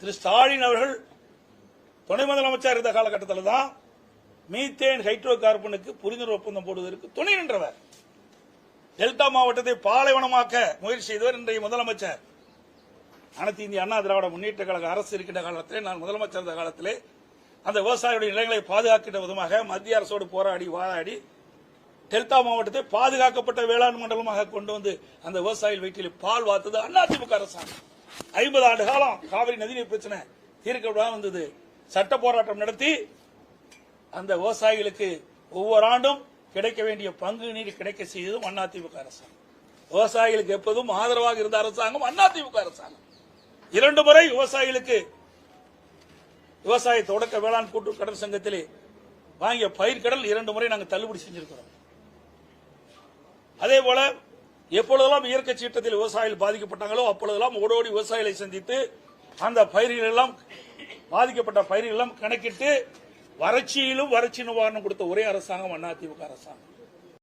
திரு ஸ்டாலின் அவர்கள் துணை முதலமைச்சர் இருந்த காலகட்டத்தில் தான் மீத்தேன் ஹைட்ரோ கார்பனுக்கு புரிந்துணர்வு ஒப்பந்தம் போடுவதற்கு துணை நின்றவர். டெல்டா மாவட்டத்தை பாலைவனமாக்க முயற்சி செய்தவர் இன்றைய முதலமைச்சர். அனைத்து இந்திய அண்ணா திராவிட முன்னேற்ற கழக அரசு இருக்கின்ற காலத்திலே, நான் முதலமைச்சர் இருந்த காலத்திலே அந்த விவசாயிகளுடைய நிலங்களை பாதுகாக்கின்ற விதமாக மத்திய அரசோடு போராடி வாதாடி டெல்டா மாவட்டத்தை பாதுகாக்கப்பட்ட வேளாண் மண்டலமாக கொண்டு வந்து அந்த விவசாயிகள் வீட்டில் பால் வார்த்தது அதிமுக அரசாங்கம். 50 ஆண்டு காலம் காவிரி நதிநீர் பிரச்சனை தீர்க்கப்படாமல் வந்தது. சட்ட போராட்டம் நடத்தி அந்த விவசாயிகளுக்கு ஒவ்வொரு ஆண்டும் கிடைக்க வேண்டிய பங்கு நீர் கிடைக்க செய்ததும் அதிமுக அரசாங்கம். விவசாயிகளுக்கு எப்போதும் ஆதரவாக இருந்த அரசாங்கம் அதிமுக அரசாங்கம். 2 முறை விவசாயிகளுக்கு விவசாய தொடக்க வேளாண் கூட்டுறவு கடன் சங்கத்திலே வாங்கிய பயிர்க்கடன் 2 முறை நாங்கள் தள்ளுபடி செஞ்சிருக்கிறோம். அதே போல எப்பொழுதெல்லாம் இயற்கை சீற்றத்தில் விவசாயிகள் பாதிக்கப்பட்டாங்களோ அப்பொழுதெல்லாம் ஓடோடி விவசாயிகளை சந்தித்து அந்த பயிர்கள் எல்லாம் பாதிக்கப்பட்ட பயிர்கள் எல்லாம் கணக்கிட்டு வறட்சியிலும் வறட்சி நிவாரணம் கொடுத்த ஒரே அரசாங்கம் அதிமுக அரசாங்கம்.